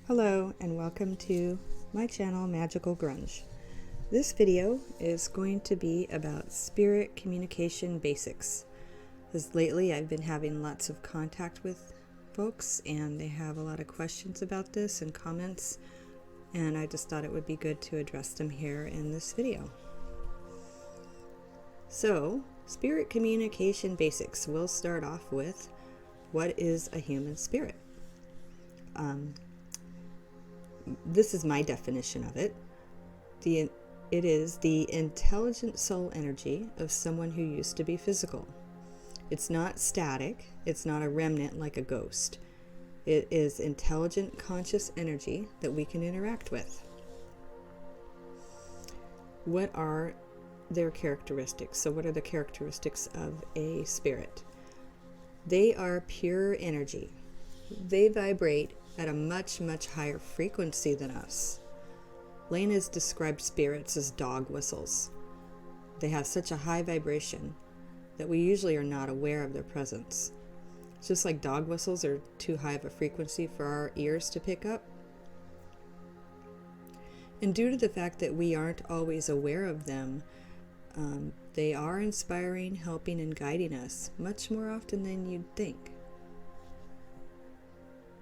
Hello and welcome to my channel Magical Grunge. This video is going to be about spirit communication basics, because lately I've been having lots of contact with folks and they have a lot of questions about this and comments, and I just thought it would be good to address them here in this video. So, spirit communication basics. We'll start off with, what is a human spirit? This is my definition of it. It is the intelligent soul energy of someone who used to be physical. It's not static. It's not a remnant like a ghost. It is intelligent, conscious energy that we can interact with. What are their characteristics? So what are the characteristics of a spirit? They are pure energy. They vibrate at a much, much higher frequency than us. Layne has described spirits as dog whistles. They have such a high vibration that we usually are not aware of their presence. It's just like dog whistles are too high of a frequency for our ears to pick up. And due to the fact that we aren't always aware of them, they are inspiring, helping, and guiding us much more often than you'd think.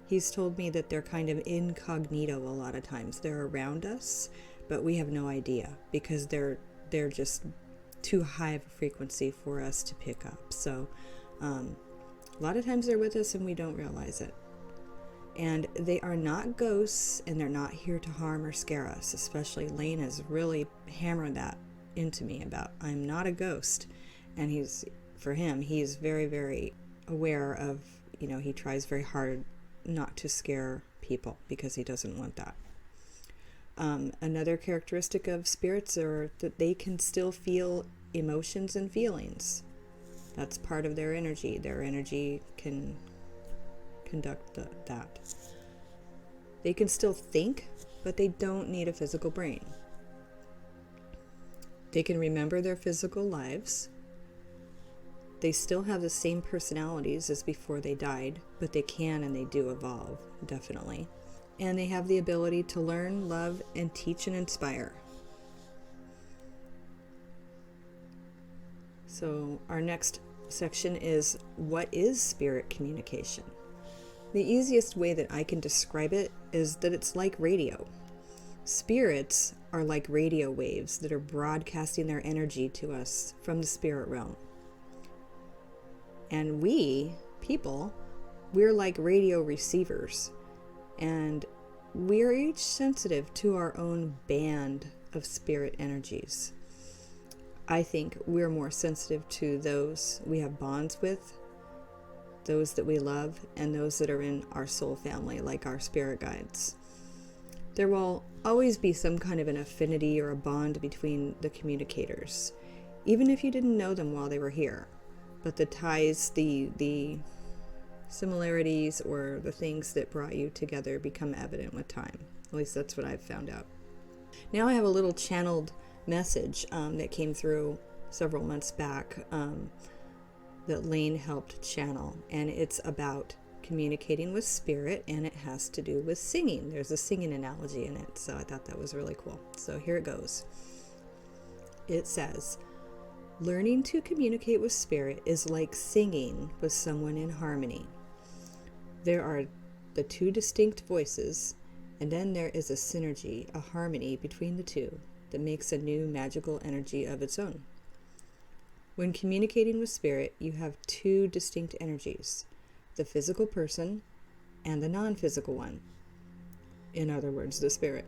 He's told me that they're kind of incognito a lot of times. They're around us, but we have no idea because they're just too high of a frequency for us to pick up. So a lot of times they're with us and we don't realize it. And they are not ghosts, and they're not here to harm or scare us. Especially Layne has really hammered that into me about, I'm not a ghost. And he's very, very aware of, he tries very hard not to scare people because he doesn't want that. Another characteristic of spirits are that they can still feel emotions and feelings. That's part of their energy. Their energy can conduct that. They can still think, but they don't need a physical brain. They can remember their physical lives. They still have the same personalities as before they died, but they can and they do evolve, definitely. And they have the ability to learn, love, and teach and inspire. So our next section is, what is spirit communication? The easiest way that I can describe it is that it's like radio. Spirits are like radio waves that are broadcasting their energy to us from the spirit realm. And we, people, we're like radio receivers, and we're each sensitive to our own band of spirit energies. I think we're more sensitive to those we have bonds with, those that we love, and those that are in our soul family, like our spirit guides. There will always be some kind of an affinity or a bond between the communicators, even if you didn't know them while they were here. But the ties, the similarities, or the things that brought you together become evident with time. At least that's what I've found out. Now I have a little channeled message that came through several months back that Layne helped channel. And it's about communicating with spirit, and it has to do with singing. There's a singing analogy in it, so I thought that was really cool. So here it goes. It says, learning to communicate with spirit is like singing with someone in harmony. There are the two distinct voices, and then there is a synergy, a harmony between the two that makes a new magical energy of its own. When communicating with spirit, you have two distinct energies, the physical person and the non-physical one. In other words, the spirit.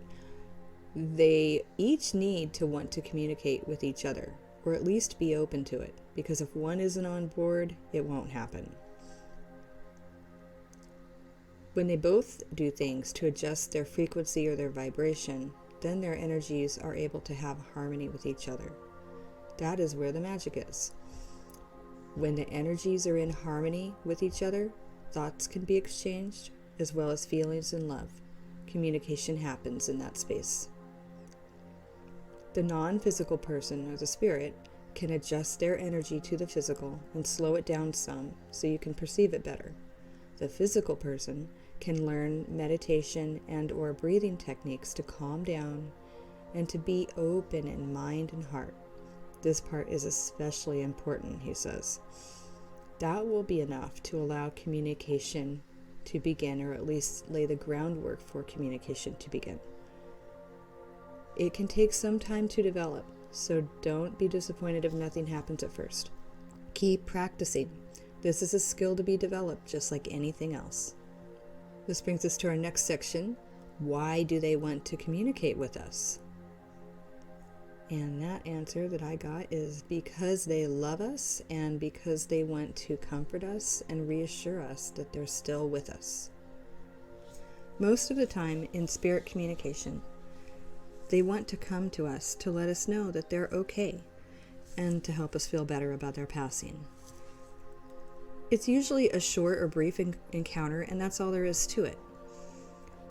They each need to want to communicate with each other, or at least be open to it, because if one isn't on board, it won't happen. When they both do things to adjust their frequency or their vibration, then their energies are able to have harmony with each other. That is where the magic is. When the energies are in harmony with each other, thoughts can be exchanged, as well as feelings and love. Communication happens in that space. The non-physical person, or the spirit, can adjust their energy to the physical and slow it down some so you can perceive it better. The physical person can learn meditation and or breathing techniques to calm down and to be open in mind and heart. This part is especially important, he says. That will be enough to allow communication to begin, or at least lay the groundwork for communication to begin. It can take some time to develop, so don't be disappointed if nothing happens at first. Keep practicing. This is a skill to be developed just like anything else. This brings us to our next section. Why do they want to communicate with us? And that answer that I got is because they love us and because they want to comfort us and reassure us that they're still with us. Most of the time in spirit communication, they want to come to us to let us know that they're okay and to help us feel better about their passing. It's usually a short or brief encounter, and that's all there is to it.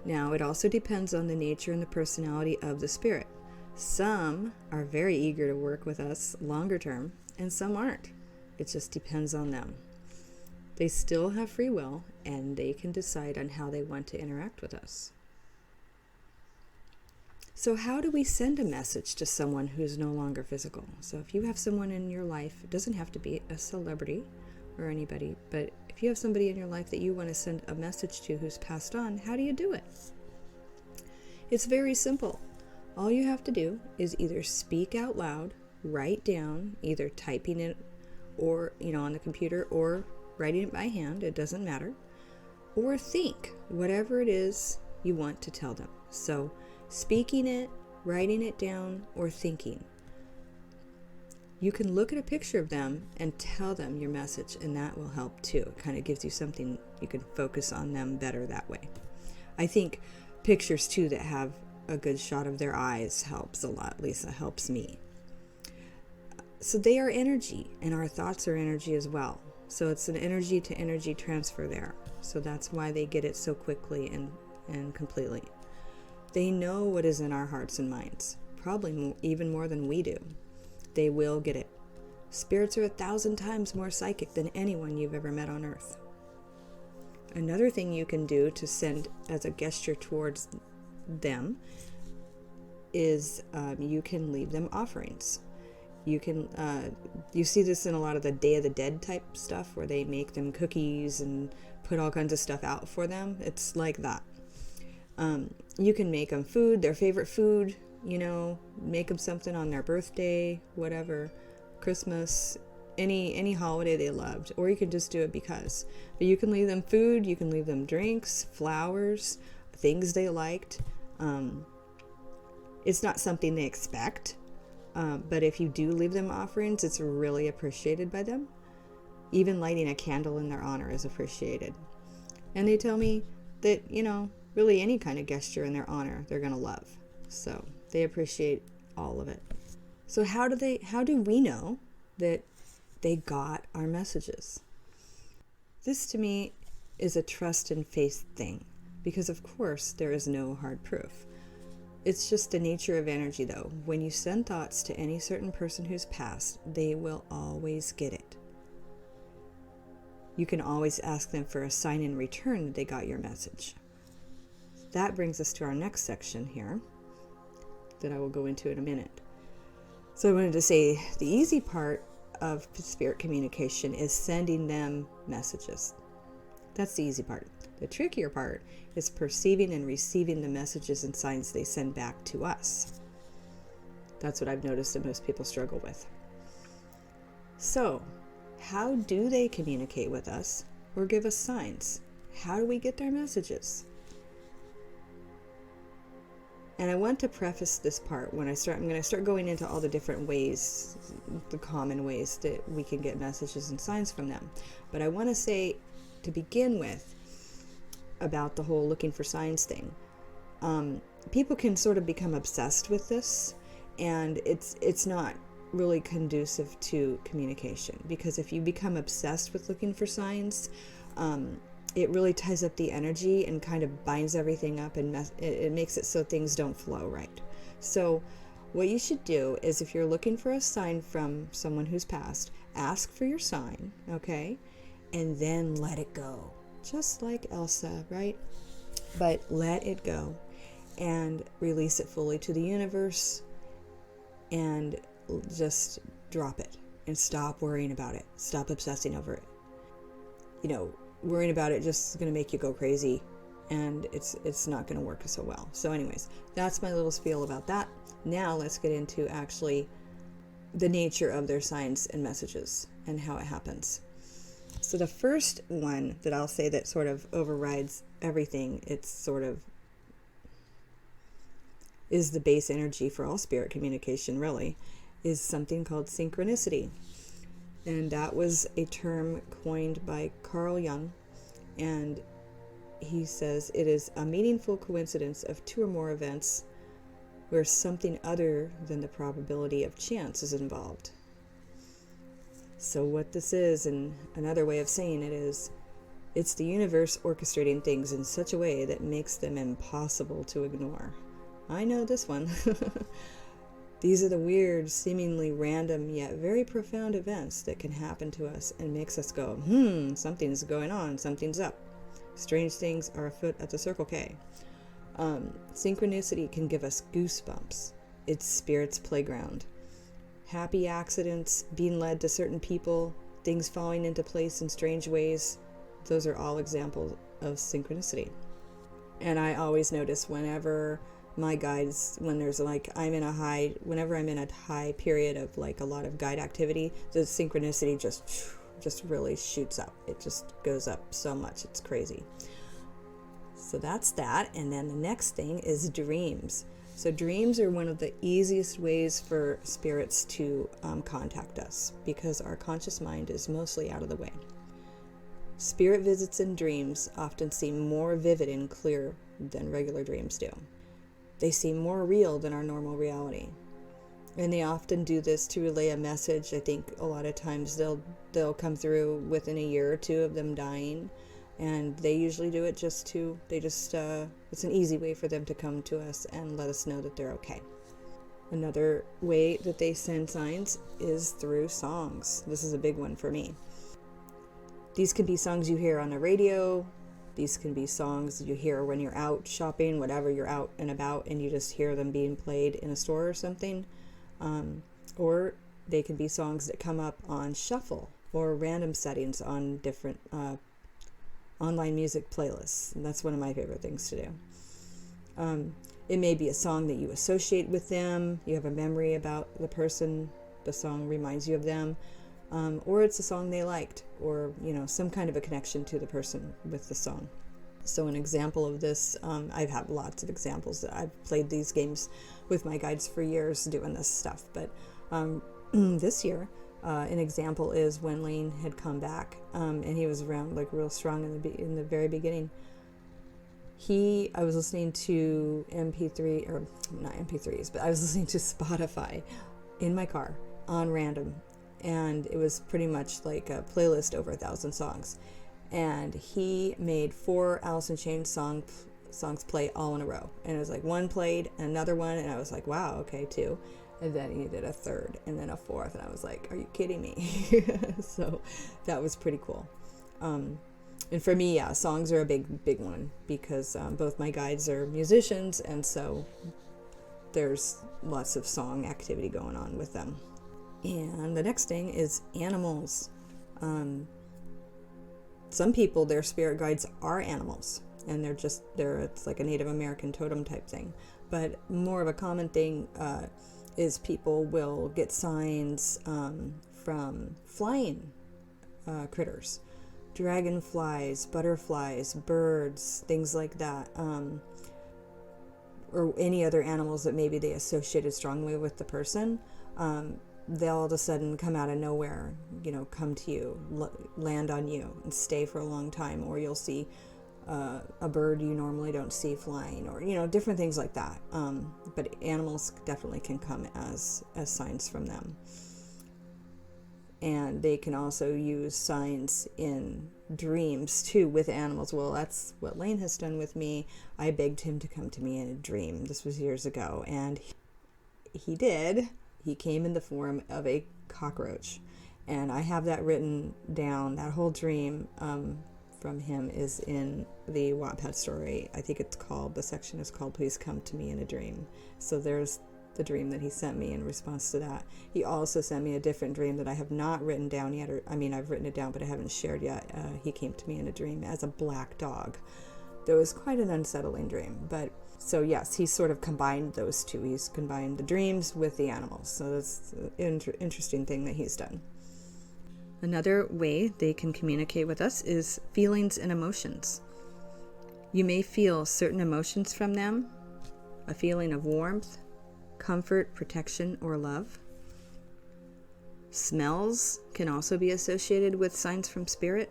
Now, it also depends on the nature and the personality of the spirit. Some are very eager to work with us longer term, and some aren't. It just depends on them. They still have free will, and they can decide on how they want to interact with us. So how do we send a message to someone who's no longer physical? So if you have someone in your life, it doesn't have to be a celebrity or anybody, but if you have somebody in your life that you want to send a message to who's passed on, how do you do it? It's very simple. All you have to do is either speak out loud, write down, either typing it or, on the computer, or writing it by hand, it doesn't matter, or think whatever it is you want to tell them. So speaking it, writing it down, or thinking. You can look at a picture of them and tell them your message, and that will help too. It kind of gives you something, you can focus on them better that way. I think pictures too that have a good shot of their eyes helps a lot. Lisa helps me. So they are energy, and our thoughts are energy as well. So it's an energy to energy transfer there. So that's why they get it so quickly and completely. They know what is in our hearts and minds, probably even more than we do. They will get it. Spirits are 1,000 times more psychic than anyone you've ever met on earth. Another thing you can do to send as a gesture towards them is you can leave them offerings. You can you see this in a lot of the Day of the Dead type stuff where they make them cookies and put all kinds of stuff out for them. It's like that. You can make them food, their favorite food, make them something on their birthday, whatever, Christmas, any holiday they loved, or you can just do it because. But you can leave them food, you can leave them drinks, flowers, things they liked. It's not something they expect, but if you do leave them offerings, it's really appreciated by them. Even lighting a candle in their honor is appreciated. And they tell me that, really any kind of gesture in their honor, they're going to love. So they appreciate all of it. So how do we know that they got our messages? This to me is a trust and faith thing, because of course there is no hard proof. It's just the nature of energy though. When you send thoughts to any certain person who's passed, they will always get it. You can always ask them for a sign in return that they got your message. That brings us to our next section here that I will go into in a minute. So I wanted to say the easy part of spirit communication is sending them messages. That's the easy part. The trickier part is perceiving and receiving the messages and signs they send back to us. That's what I've noticed that most people struggle with. So, how do they communicate with us or give us signs? How do we get their messages? And I want to preface this part I'm going to start going into all the different ways, the common ways that we can get messages and signs from them. But I want to say, to begin with, about the whole looking for signs thing. People can sort of become obsessed with this, and it's not really conducive to communication, because if you become obsessed with looking for signs, it really ties up the energy and kind of binds everything up, and it makes it so things don't flow right. So what you should do is, if you're looking for a sign from someone who's passed, ask for your sign, okay? And then let it go. just like Elsa, right? But let it go and release it fully to the universe and just drop it and stop worrying about it. Stop obsessing over it. Worrying about it just is going to make you go crazy, and it's not going to work so well. So anyways, that's my little spiel about that. Now let's get into actually the nature of their signs and messages and how it happens. So the first one that I'll say that sort of overrides everything, it's sort of is the base energy for all spirit communication, really, is something called synchronicity. And that was a term coined by Carl Jung, and he says it is a meaningful coincidence of two or more events where something other than the probability of chance is involved. So what this is, and another way of saying it is, it's the universe orchestrating things in such a way that makes them impossible to ignore. I know this one. These are the weird, seemingly random, yet very profound events that can happen to us and makes us go, something's going on, something's up. Strange things are afoot at the Circle K. Synchronicity can give us goosebumps. It's spirit's playground. Happy accidents, being led to certain people, things falling into place in strange ways, those are all examples of synchronicity. And I always notice whenever my guides, whenever I'm in a high period of like a lot of guide activity, the synchronicity just really shoots up. It just goes up so much. It's crazy. So that's that. And then the next thing is dreams. So dreams are one of the easiest ways for spirits to contact us because our conscious mind is mostly out of the way. Spirit visits in dreams often seem more vivid and clear than regular dreams do. They seem more real than our normal reality. And they often do this to relay a message. I think a lot of times they'll come through within a year or two of them dying. And they usually do it it's an easy way for them to come to us and let us know that they're okay. Another way that they send signs is through songs. This is a big one for me. These can be songs you hear on the radio. These can be songs you hear when you're out shopping, whatever, you're out and about and you just hear them being played in a store or something. Or they can be songs that come up on shuffle or random settings on different online music playlists. And that's one of my favorite things to do. It may be a song that you associate with them. You have a memory about the person. The song reminds you of them. Or it's a song they liked, or some kind of a connection to the person with the song. So an example of this, I've had lots of examples. I've played these games with my guides for years doing this stuff, but this year an example is when Layne had come back, and he was around like real strong in the very beginning. I was listening to MP3, or not MP3s, but I was listening to Spotify in my car on random. And it was pretty much like a playlist over 1,000 songs. And he made 4 Alice in Chains songs play all in a row. And it was like one played, another one, and I was like, wow, okay, 2. And then he did a third, and then a fourth, and I was like, are you kidding me? So that was pretty cool. And for me, yeah, songs are a big one, because both my guides are musicians, and so there's lots of song activity going on with them. And the next thing is animals. Some people, their spirit guides are animals, and it's like a Native American totem type thing. But more of a common thing is people will get signs from flying critters, dragonflies, butterflies, birds, things like that, or any other animals that maybe they associated strongly with the person. They'll all of a sudden come out of nowhere, come to you, land on you, and stay for a long time. Or you'll see a bird you normally don't see flying, or different things like that. But animals definitely can come as signs from them. And they can also use signs in dreams too with animals. Well, that's what Layne has done with me. I begged him to come to me in a dream. This was years ago, and he did. He came in the form of a cockroach, and I have that written down, that whole dream, from him is in the Wattpad story. I think the section is called Please Come to Me in a Dream. So there's the dream that he sent me in response to that. He also sent me a different dream that I have not written down yet. I've written it down, but I haven't shared yet. He came to me in a dream as a black dog. That was quite an unsettling dream. But so yes, he sort of combined those two. He's combined the dreams with the animals. So that's an interesting thing that he's done. Another way they can communicate with us is feelings and emotions. You may feel certain emotions from them, a feeling of warmth, comfort, protection, or love. Smells can also be associated with signs from spirit.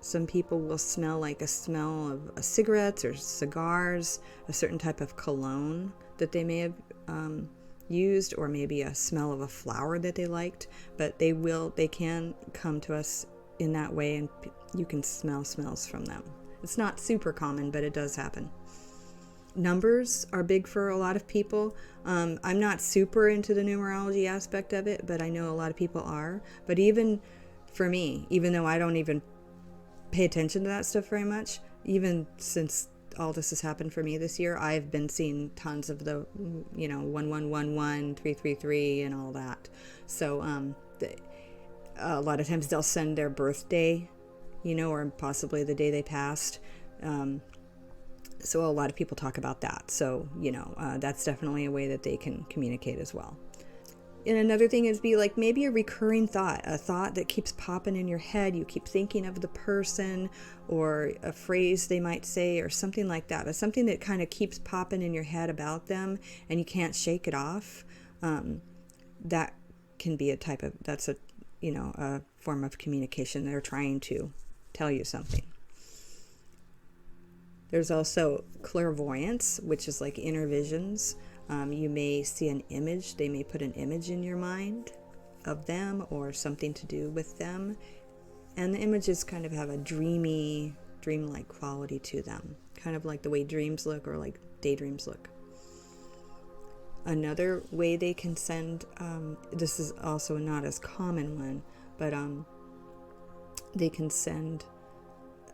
Some people will smell like a smell of cigarettes or cigars, a certain type of cologne that they may have used, or maybe a smell of a flower that they liked, but they can come to us in that way, and you can smell smells from them. It's not super common, but it does happen. Numbers are big for a lot of people. I'm not super into the numerology aspect of it, but I know a lot of people are. But even for me, even though I don't even pay attention to that stuff very much, even since all this has happened for me this year, I've been seeing tons of the 1111, 333 and all that. So a lot of times they'll send their birthday, or possibly the day they passed. So a lot of people talk about that. So, that's definitely a way that they can communicate as well. And another thing is maybe a recurring thought, a thought that keeps popping in your head. You keep thinking of the person or a phrase they might say or something like that. But something that kind of keeps popping in your head about them and you can't shake it off. That can be that's a form of communication. They're trying to tell you something. There's also clairvoyance, which is like inner visions. You may see an image. They may put an image in your mind of them or something to do with them. And the images kind of have a dreamlike quality to them. Kind of like the way dreams look or like daydreams look. Another way they can send, this is also not as common one, but they can send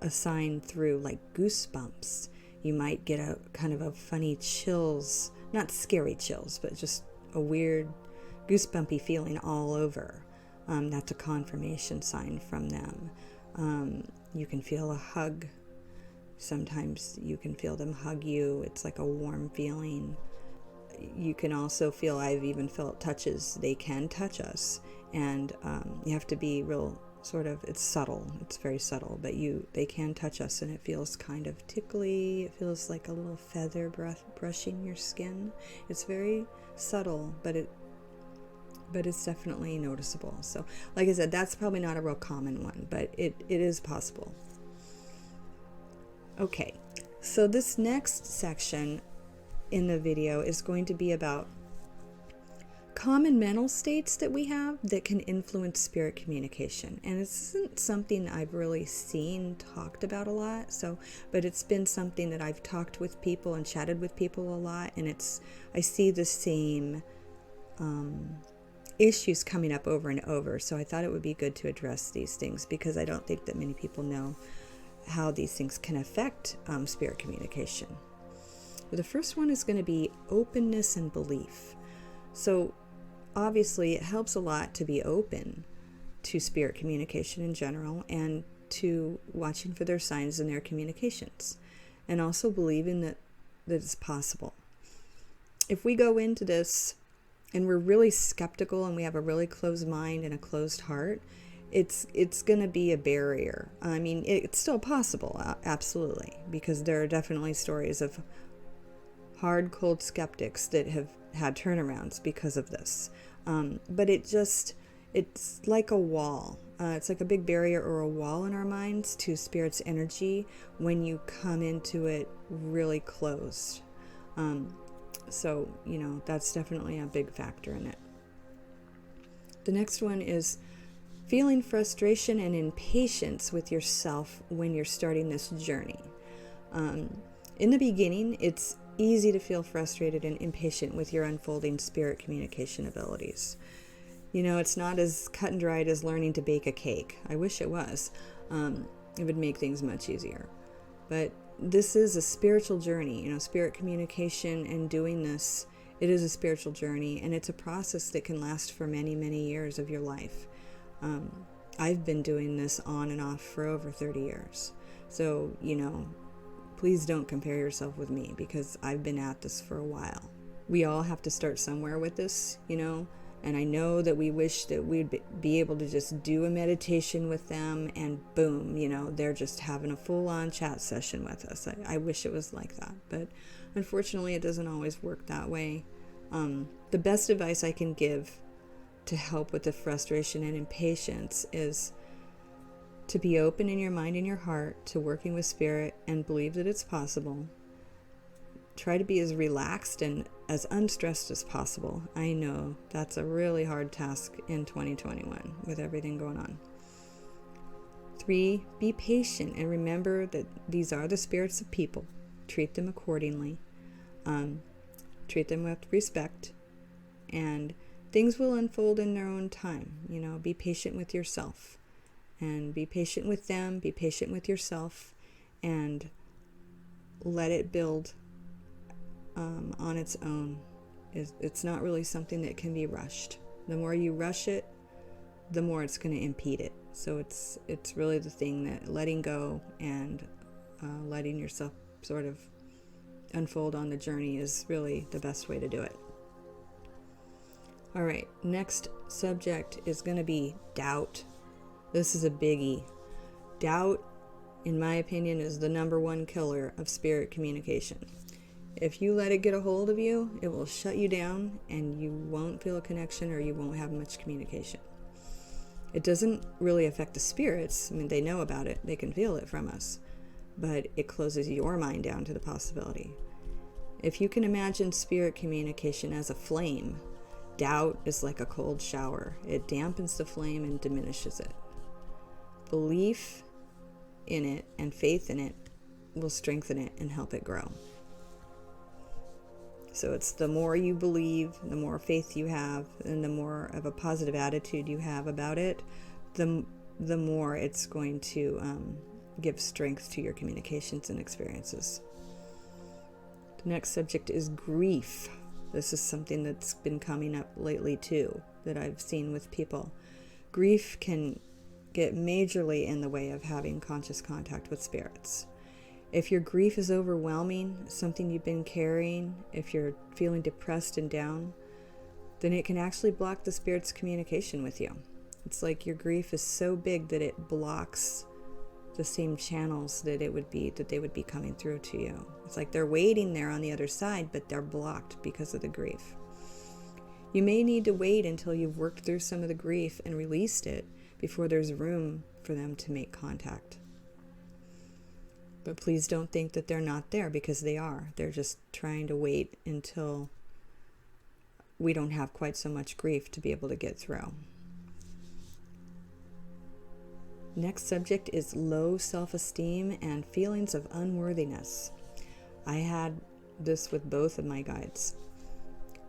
a sign through like goosebumps. You might get a kind of a funny chills, not scary chills, but just a weird goosebumpy feeling all over. That's a confirmation sign from them. You can feel a hug. Sometimes you can feel them hug you. It's like a warm feeling. You can also feel, I've even felt touches. They can touch us, and you have to be real it's subtle. It's very subtle, but they can touch us, and it feels kind of tickly. It feels like a little feather brushing your skin. It's very subtle, but it's definitely noticeable. So, like I said, that's probably not a real common one, but it is possible. Okay, so this next section in the video is going to be about common mental states that we have that can influence spirit communication. And it isn't something I've really seen talked about a lot, but it's been something that I've talked with people and chatted with people a lot, and I see the same issues coming up over and over. So I thought it would be good to address these things, because I don't think that many people know how these things can affect spirit communication. The first one is going to be openness and belief. So obviously it helps a lot to be open to spirit communication in general, and to watching for their signs in their communications, and also believing that it's possible. If we go into this and we're really skeptical and we have a really closed mind and a closed heart, it's going to be a barrier. I mean, it's still possible, absolutely, because there are definitely stories of hard, cold skeptics that have had turnarounds because of this. But it's like a wall. It's like a big barrier or a wall in our minds to spirit's energy when you come into it really closed. So, that's definitely a big factor in it. The next one is feeling frustration and impatience with yourself when you're starting this journey. In the beginning, it's easy to feel frustrated and impatient with your unfolding spirit communication abilities. It's not as cut and dried as learning to bake a cake. I wish it was. It would make things much easier. But this is a spiritual journey, spirit communication and doing this. It is a spiritual journey, and it's a process that can last for many, many years of your life. I've been doing this on and off for over 30 years. So, please don't compare yourself with me, because I've been at this for a while. We all have to start somewhere with this, and I know that we wish that we'd be able to just do a meditation with them and boom, they're just having a full-on chat session with us. I wish it was like that, but unfortunately it doesn't always work that way. The best advice I can give to help with the frustration and impatience is to be open in your mind and your heart to working with spirit and believe that it's possible. Try to be as relaxed and as unstressed as possible. I know that's a really hard task in 2021 with everything going on. 3, be patient and remember that these are the spirits of people. Treat them accordingly. Treat them with respect, and things will unfold in their own time. Be patient with yourself, and be patient with them, be patient with yourself, and let it build on its own. It's not really something that can be rushed. The more you rush it, the more it's going to impede it. So it's really the thing that letting go and letting yourself sort of unfold on the journey is really the best way to do it. All right, next subject is going to be doubt. This is a biggie. Doubt, in my opinion, is the number one killer of spirit communication. If you let it get a hold of you, it will shut you down and you won't feel a connection, or you won't have much communication. It doesn't really affect the spirits. They know about it. They can feel it from us. But it closes your mind down to the possibility. If you can imagine spirit communication as a flame, doubt is like a cold shower. It dampens the flame and diminishes it. Belief in it and faith in it will strengthen it and help it grow. So it's the more you believe, the more faith you have, and the more of a positive attitude you have about it, the more it's going to give strength to your communications and experiences. The next subject is grief. This is something that's been coming up lately too, that I've seen with people. Grief can get majorly in the way of having conscious contact with spirits. If your grief is overwhelming, something you've been carrying, if you're feeling depressed and down, then it can actually block the spirit's communication with you. It's like your grief is so big that it blocks the same channels that they would be coming through to you. It's like they're waiting there on the other side, but they're blocked because of the grief. You may need to wait until you've worked through some of the grief and released it before there's room for them to make contact. But please don't think that they're not there, because they are. They're just trying to wait until we don't have quite so much grief to be able to get through. Next subject is low self-esteem and feelings of unworthiness. I had this with both of my guides.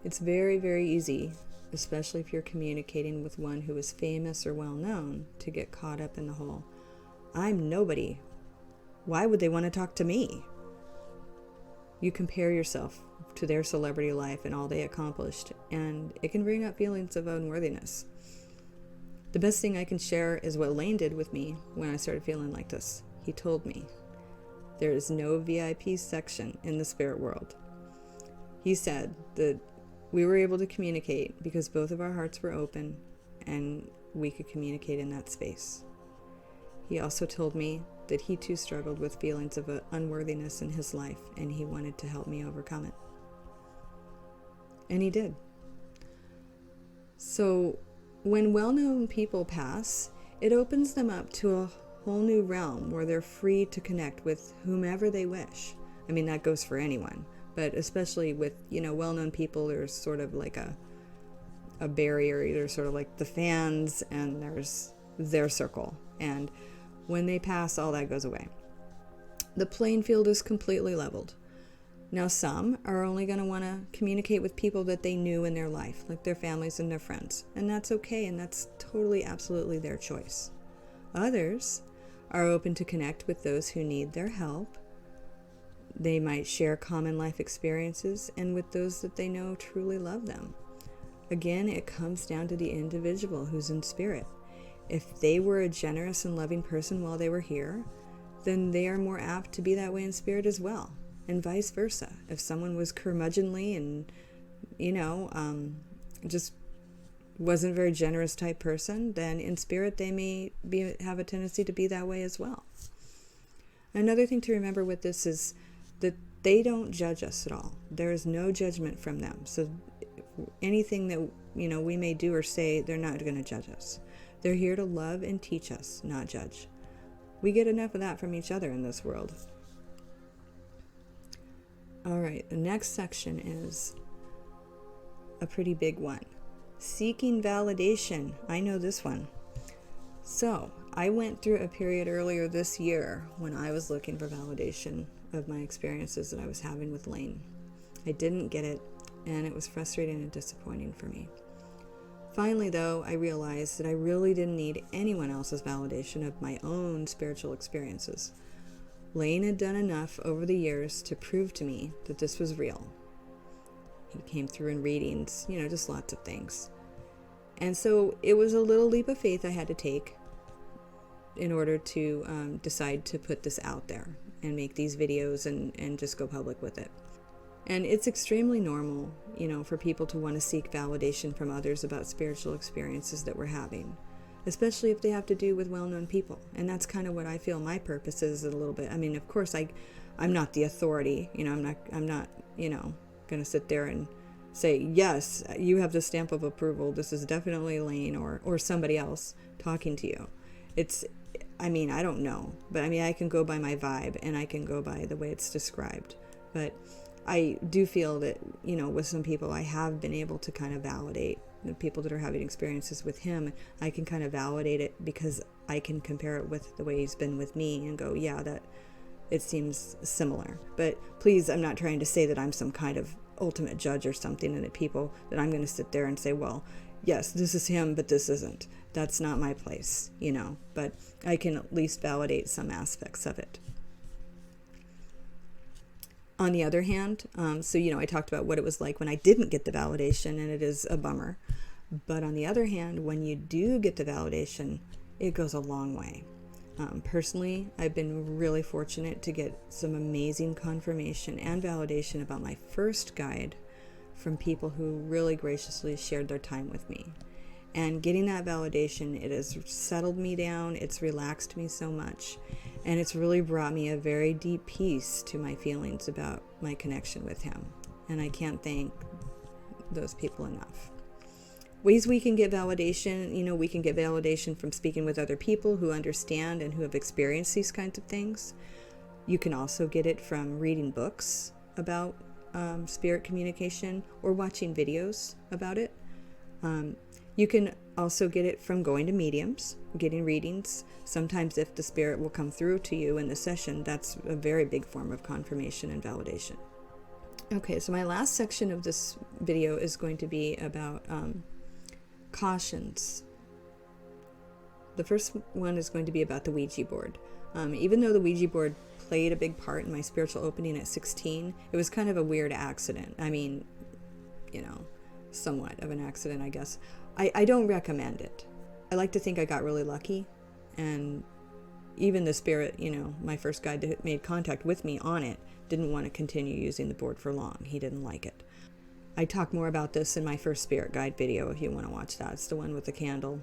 It's very, very easy, especially if you're communicating with one who is famous or well-known, to get caught up in the whole, I'm nobody. Why would they want to talk to me? You compare yourself to their celebrity life and all they accomplished, and it can bring up feelings of unworthiness. The best thing I can share is what Layne did with me when I started feeling like this. He told me, there is no VIP section in the spirit world. He said that we were able to communicate because both of our hearts were open and we could communicate in that space. He also told me that he too struggled with feelings of unworthiness in his life, and he wanted to help me overcome it. And he did. So when well-known people pass, it opens them up to a whole new realm where they're free to connect with whomever they wish. That goes for anyone, but especially with, well-known people, there's sort of like a barrier. There's sort of like the fans, and there's their circle. And when they pass, all that goes away. The playing field is completely leveled. Now, some are only going to want to communicate with people that they knew in their life, like their families and their friends. And that's okay, and that's totally, absolutely their choice. Others are open to connect with those who need their help. They might share common life experiences and with those that they know truly love them. Again, it comes down to the individual who's in spirit. If they were a generous and loving person while they were here, then they are more apt to be that way in spirit as well, and vice versa. If someone was curmudgeonly and, just wasn't a very generous type person, then in spirit they may have a tendency to be that way as well. Another thing to remember with this is that they don't judge us at all. There is no judgment from them. So anything that we may do or say, they're not going to judge us. They're here to love and teach us, not judge. We get enough of that from each other in this world. All right, the next section is a pretty big one. Seeking validation. I know this one. So, I went through a period earlier this year when I was looking for validation of my experiences that I was having with Layne. I didn't get it, and it was frustrating and disappointing for me. Finally, though, I realized that I really didn't need anyone else's validation of my own spiritual experiences. Layne had done enough over the years to prove to me that this was real. He came through in readings, just lots of things. And so it was a little leap of faith I had to take in order to decide to put this out there and make these videos and just go public with it. And it's extremely normal, for people to want to seek validation from others about spiritual experiences that we're having, especially if they have to do with well-known people. And that's kind of what I feel my purpose is a little bit. I mean, of course, I'm not the authority. I'm not going to sit there and say, yes, you have the stamp of approval. This is definitely Layne or somebody else talking to you. I don't know, but I can go by my vibe and I can go by the way it's described. But I do feel that, with some people, I have been able to kind of validate the people that are having experiences with him. I can kind of validate it because I can compare it with the way he's been with me and go, yeah, that it seems similar. But please, I'm not trying to say that I'm some kind of ultimate judge or something, and that people that I'm going to sit there and say, well, yes, this is him, but this isn't. That's not my place, but I can at least validate some aspects of it. On the other hand, I talked about what it was like when I didn't get the validation, and it is a bummer. But on the other hand, when you do get the validation, it goes a long way. Personally, I've been really fortunate to get some amazing confirmation and validation about my first guide from people who really graciously shared their time with me. And getting that validation, it has settled me down, it's relaxed me so much, and it's really brought me a very deep peace to my feelings about my connection with him. And I can't thank those people enough. Ways we can get validation, we can get validation from speaking with other people who understand and who have experienced these kinds of things. You can also get it from reading books about spirit communication or watching videos about it. You can also get it from going to mediums, getting readings. Sometimes if the spirit will come through to you in the session, that's a very big form of confirmation and validation. Okay, so my last section of this video is going to be about cautions. The first one is going to be about the Ouija board. Even though the Ouija board played a big part in my spiritual opening at 16, it was kind of a weird accident. Somewhat of an accident, I guess. I don't recommend it. I like to think I got really lucky, and even the spirit, my first guide that made contact with me on it didn't want to continue using the board for long. He didn't like it. I talk more about this in my first spirit guide video if you want to watch that. It's the one with the candle.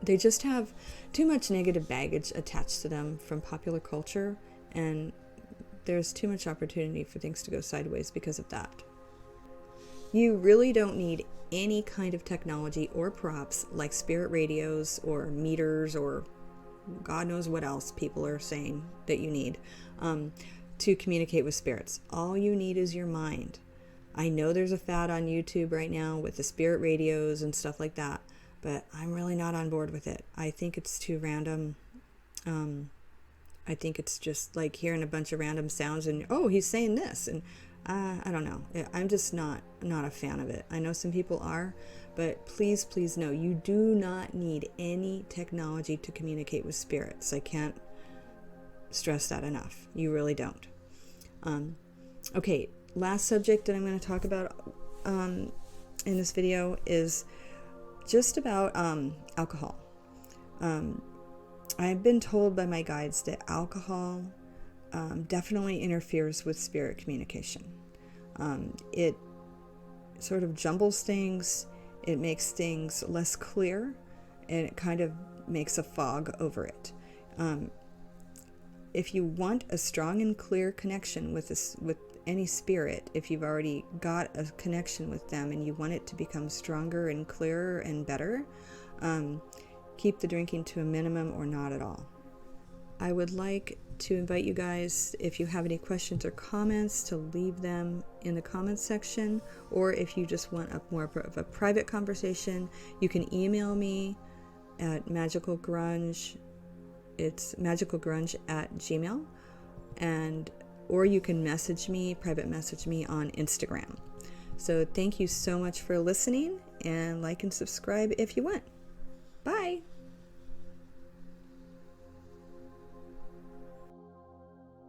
They just have too much negative baggage attached to them from popular culture, and there's too much opportunity for things to go sideways because of that. You really don't need any kind of technology or props like spirit radios or meters or God knows what else people are saying that you need to communicate with spirits. All you need is your mind. I know there's a fad on YouTube right now with the spirit radios and stuff like that, but I'm really not on board with it. I think it's too random. I think it's just like hearing a bunch of random sounds and, oh, he's saying this. And I don't know. I'm just not a fan of it. I know some people are. But please, please know, you do not need any technology to communicate with spirits. I can't stress that enough. You really don't. Okay, last subject that I'm going to talk about in this video is just about alcohol. I've been told by my guides that alcohol definitely interferes with spirit communication. It sort of jumbles things, it makes things less clear, and it kind of makes a fog over it. If you want a strong and clear connection with any spirit, if you've already got a connection with them and you want it to become stronger and clearer and better, keep the drinking to a minimum or not at all. I would like to invite you guys, if you have any questions or comments, to leave them in the comments section, or if you just want more of a private conversation, you can email me at magicalgrunge. It's magicalgrunge@gmail.com, or you can private message me on Instagram. So thank you so much for listening, and like and subscribe if you want.